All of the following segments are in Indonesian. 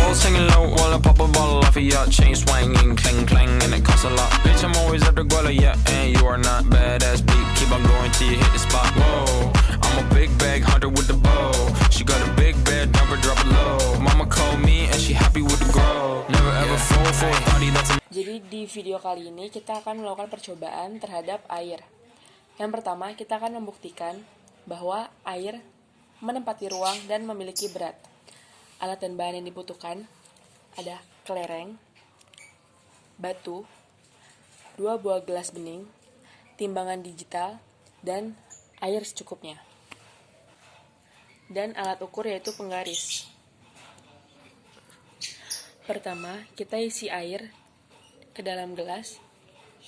girls singing low while I pop a bottle off of ya. Chain swinging, clang clang, and it costs a lot. Bitch, I'm always at the guala, yeah, and you are not badass beat. Keep on going till you hit the spot. Whoa, I'm a big bag hunter with the bow. She got a big bed, number drop it low. Mama called me and she happy with the grow. Never ever fall for a body that's a... Jadi di video kali ini kita akan melakukan percobaan terhadap air. Yang pertama, kita akan membuktikan bahwa air menempati ruang dan memiliki berat. Alat dan bahan yang dibutuhkan ada kelereng, batu, 2 buah gelas bening, timbangan digital, dan air secukupnya. Dan alat ukur yaitu penggaris. Pertama, kita isi air ke dalam gelas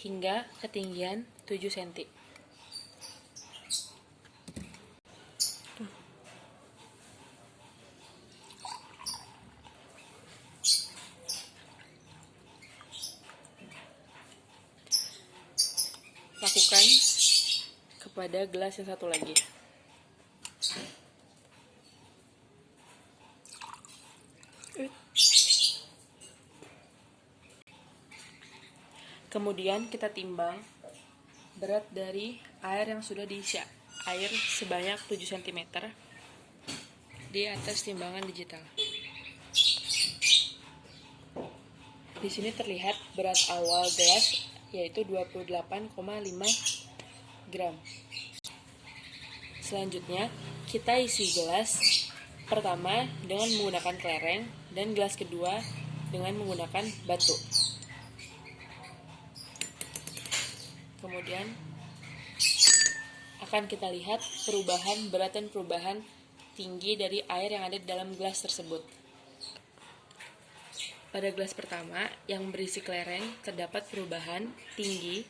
hingga ketinggian 7 cm. Lakukan kepada gelas yang satu lagi. Kemudian kita timbang berat dari air yang sudah diisi air sebanyak 7 cm di atas timbangan digital. Di sini terlihat berat awal gelas yaitu 28,5 gram. Selanjutnya, kita isi gelas pertama dengan menggunakan kelereng dan gelas kedua dengan menggunakan batu. Kemudian akan kita lihat perubahan berat dan perubahan tinggi dari air yang ada di dalam gelas tersebut. Pada gelas pertama yang berisi kelereng terdapat perubahan tinggi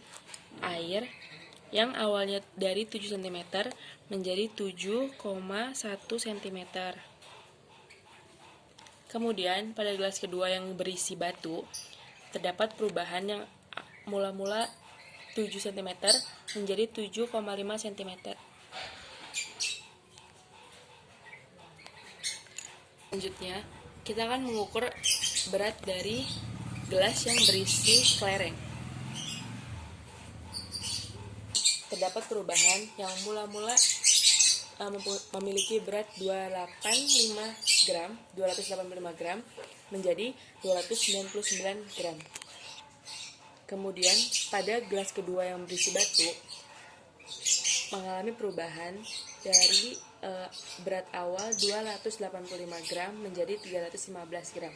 air yang awalnya dari 7 cm menjadi 7,1 cm. Kemudian pada gelas kedua yang berisi batu terdapat perubahan yang mula-mula 7 cm menjadi 7,5 cm. Selanjutnya, kita akan mengukur berat dari gelas yang berisi kelereng. Terdapat perubahan yang mula-mula memiliki berat 285 gram menjadi 299 gram. Kemudian pada gelas kedua yang berisi batu mengalami perubahan dari berat awal 285 gram menjadi 315 gram.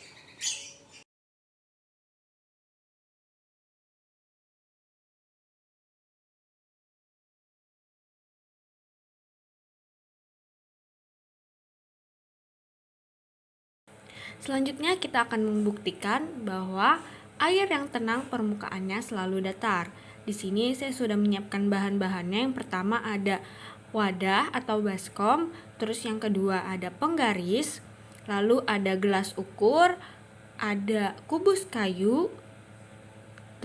Selanjutnya kita akan membuktikan bahwa air yang tenang permukaannya selalu datar. Di sini saya sudah menyiapkan bahan-bahannya. Yang pertama ada wadah atau baskom, terus yang kedua ada penggaris, lalu ada gelas ukur, ada kubus kayu,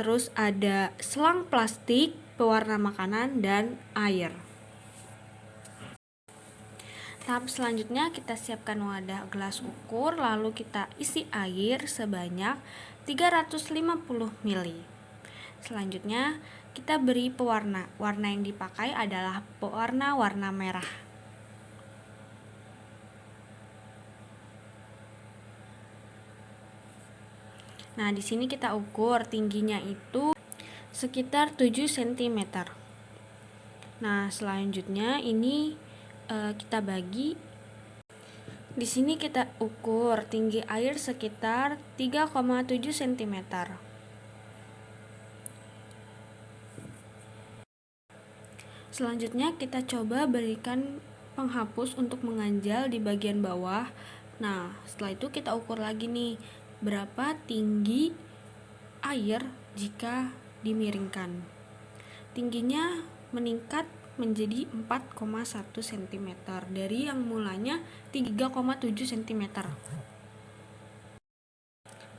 terus ada selang plastik, pewarna makanan, dan air. Tahap selanjutnya kita siapkan wadah gelas ukur, lalu kita isi air sebanyak 350 ml. Selanjutnya kita beri pewarna. Warna yang dipakai adalah warna merah. Nah, di sini kita ukur tingginya itu sekitar 7 cm. Nah, selanjutnya ini kita bagi. Di sini kita ukur tinggi air sekitar 3,7 cm. Selanjutnya kita coba berikan penghapus untuk mengganjal di bagian bawah. Nah, setelah itu kita ukur lagi nih berapa tinggi air jika dimiringkan. Tingginya meningkat menjadi 4,1 cm dari yang mulanya 3,7 cm.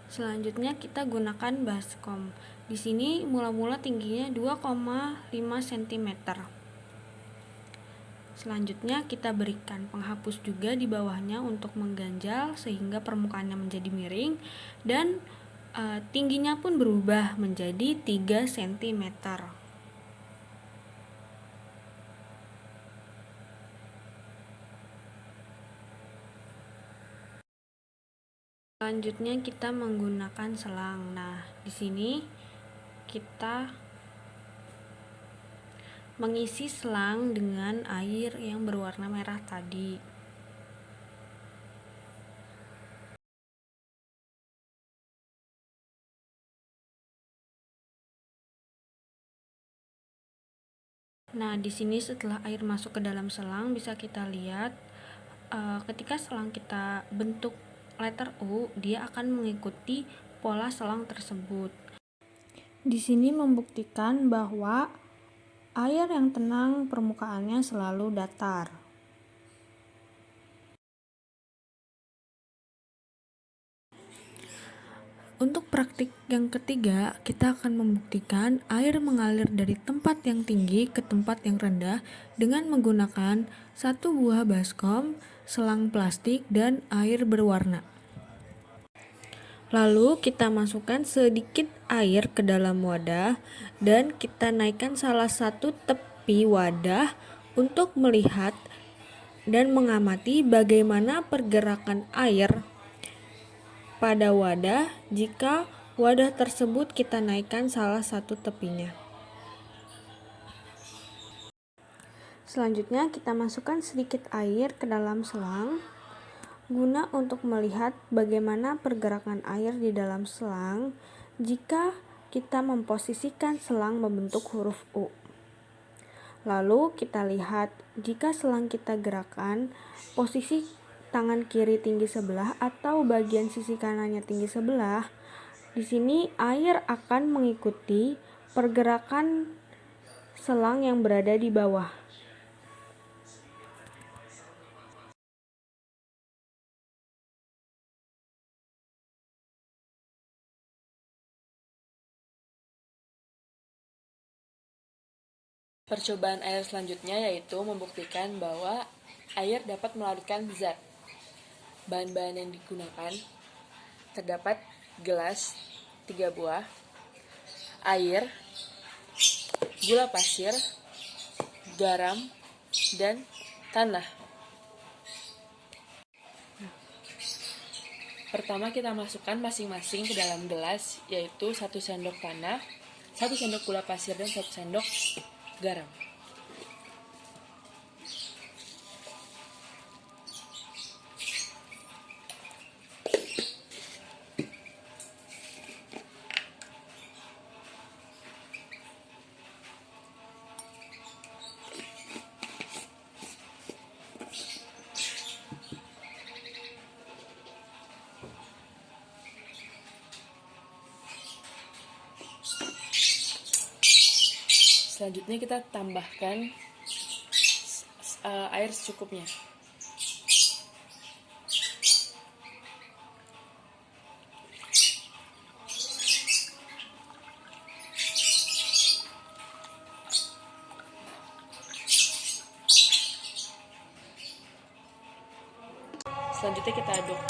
Selanjutnya kita gunakan baskom. Di sini mula-mula tingginya 2,5 cm. Selanjutnya kita berikan penghapus juga di bawahnya untuk mengganjal sehingga permukaannya menjadi miring dan tingginya pun berubah menjadi 3 cm. Selanjutnya kita menggunakan selang. Nah, di sini kita mengisi selang dengan air yang berwarna merah tadi. Nah, di sini setelah air masuk ke dalam selang bisa kita lihat ketika selang kita bentuk letter U, dia akan mengikuti pola selang tersebut. Di sini membuktikan bahwa air yang tenang permukaannya selalu datar. Untuk praktik yang ketiga, kita akan membuktikan air mengalir dari tempat yang tinggi ke tempat yang rendah dengan menggunakan 1 buah baskom, selang plastik, dan air berwarna. Lalu kita masukkan sedikit air ke dalam wadah dan kita naikkan salah satu tepi wadah untuk melihat dan mengamati bagaimana pergerakan air pada wadah jika wadah tersebut kita naikkan salah satu tepinya. Selanjutnya kita masukkan sedikit air ke dalam selang guna untuk melihat bagaimana pergerakan air di dalam selang jika kita memposisikan selang membentuk huruf U. Lalu kita lihat jika selang kita gerakan, posisi tangan kiri tinggi sebelah atau bagian sisi kanannya tinggi sebelah, di sini air akan mengikuti pergerakan selang yang berada di bawah. Percobaan air selanjutnya yaitu membuktikan bahwa air dapat melarutkan zat. Bahan-bahan yang digunakan terdapat gelas 3 buah, air, gula pasir, garam, dan tanah. Pertama kita masukkan masing-masing ke dalam gelas, yaitu 1 sendok tanah, 1 sendok gula pasir, dan 1 sendok garam. Selanjutnya kita tambahkan air secukupnya. Selanjutnya kita aduk.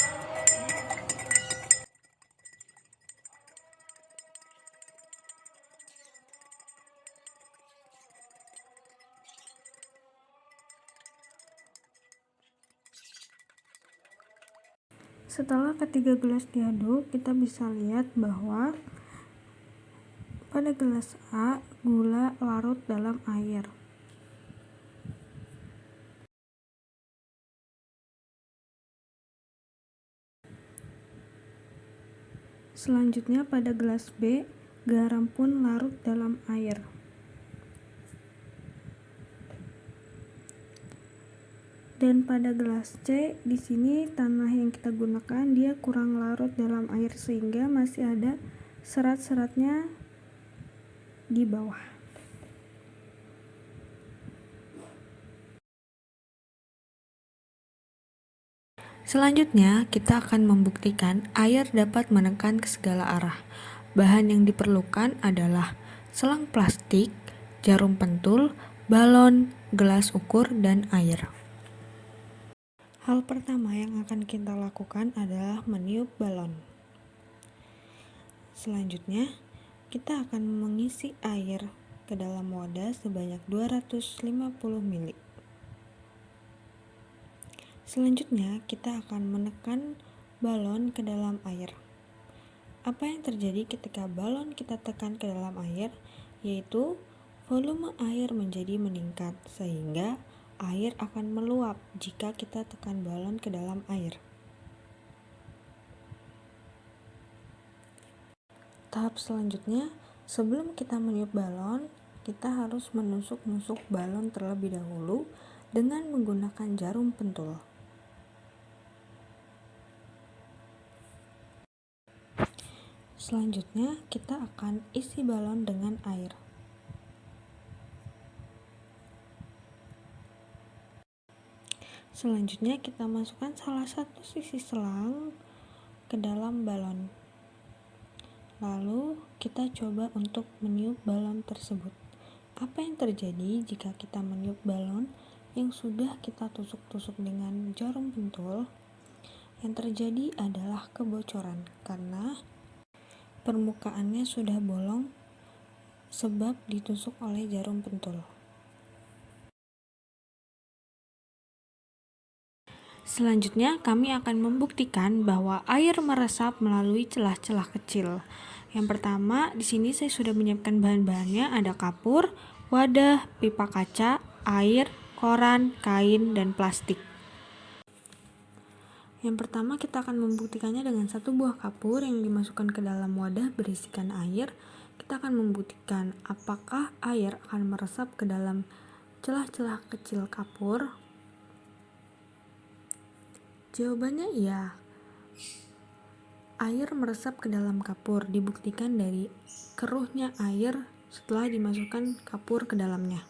Setelah ketiga gelas diaduk, kita bisa lihat bahwa pada gelas A, gula larut dalam air. Selanjutnya pada gelas B, garam pun larut dalam air. Dan pada gelas C, di sini tanah yang kita gunakan dia kurang larut dalam air sehingga masih ada serat-seratnya di bawah. Selanjutnya, kita akan membuktikan air dapat menekan ke segala arah. Bahan yang diperlukan adalah selang plastik, jarum pentul, balon, gelas ukur, dan air. Hal pertama yang akan kita lakukan adalah meniup balon. Selanjutnya, kita akan mengisi air ke dalam wadah sebanyak 250 ml. Selanjutnya, kita akan menekan balon ke dalam air. Apa yang terjadi ketika balon kita tekan ke dalam air, yaitu volume air menjadi meningkat, sehingga air akan meluap jika kita tekan balon ke dalam air. Tahap selanjutnya, sebelum kita meniup balon, kita harus menusuk-nusuk balon terlebih dahulu dengan menggunakan jarum pentul. Selanjutnya, kita akan isi balon dengan air. Selanjutnya, kita masukkan salah satu sisi selang ke dalam balon. Lalu, kita coba untuk meniup balon tersebut. Apa yang terjadi jika kita meniup balon yang sudah kita tusuk-tusuk dengan jarum pentul? Yang terjadi adalah kebocoran karena permukaannya sudah bolong sebab ditusuk oleh jarum pentul. Selanjutnya, kami akan membuktikan bahwa air meresap melalui celah-celah kecil. Yang pertama, di sini saya sudah menyiapkan bahan-bahannya, ada kapur, wadah, pipa kaca, air, koran, kain, dan plastik. Yang pertama, kita akan membuktikannya dengan satu buah kapur yang dimasukkan ke dalam wadah berisikan air. Kita akan membuktikan apakah air akan meresap ke dalam celah-celah kecil kapur. Jawabannya iya. Air meresap ke dalam kapur dibuktikan dari keruhnya air setelah dimasukkan kapur ke dalamnya.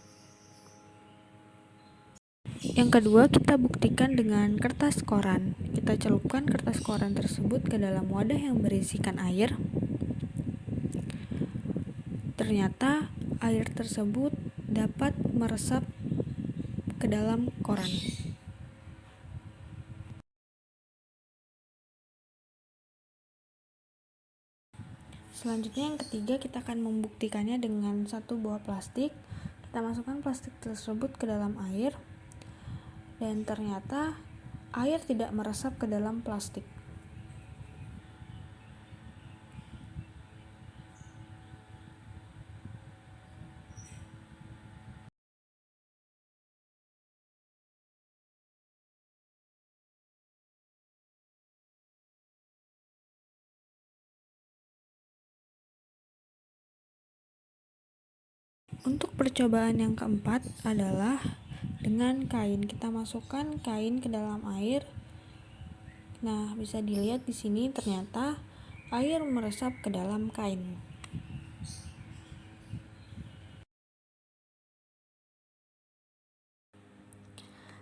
Yang kedua, kita buktikan dengan kertas koran. Kita celupkan kertas koran tersebut ke dalam wadah yang berisikan air. Ternyata air tersebut dapat meresap ke dalam koran. Selanjutnya yang ketiga, kita akan membuktikannya dengan satu buah plastik. Kita masukkan plastik tersebut ke dalam air. Dan ternyata air tidak meresap ke dalam plastik. Untuk percobaan yang keempat adalah dengan kain. Kita masukkan kain ke dalam air. Nah, bisa dilihat di sini ternyata air meresap ke dalam kain.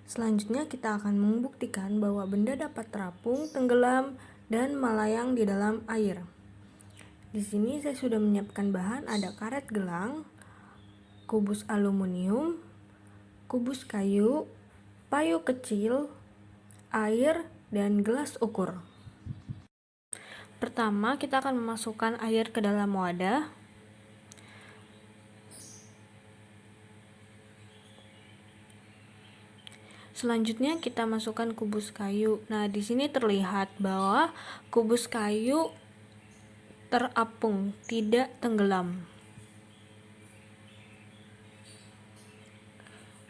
Selanjutnya kita akan membuktikan bahwa benda dapat terapung, tenggelam, dan melayang di dalam air. Di sini saya sudah menyiapkan bahan, ada karet gelang, kubus aluminium, kubus kayu, payu kecil, air, dan gelas ukur. Pertama, kita akan memasukkan air ke dalam wadah. Selanjutnya kita masukkan kubus kayu. Nah, di sini terlihat bahwa kubus kayu terapung, tidak tenggelam.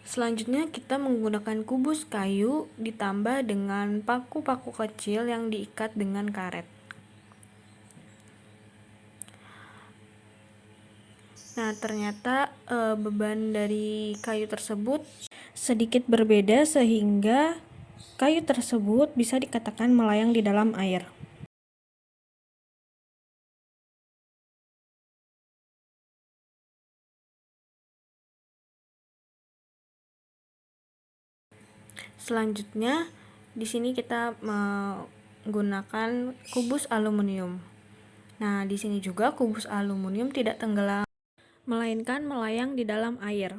Selanjutnya kita menggunakan kubus kayu ditambah dengan paku-paku kecil yang diikat dengan karet. Nah, ternyata beban dari kayu tersebut sedikit berbeda sehingga kayu tersebut bisa dikatakan melayang di dalam air. Selanjutnya, di sini kita menggunakan kubus aluminium. Nah, di sini juga kubus aluminium tidak tenggelam, melainkan melayang di dalam air.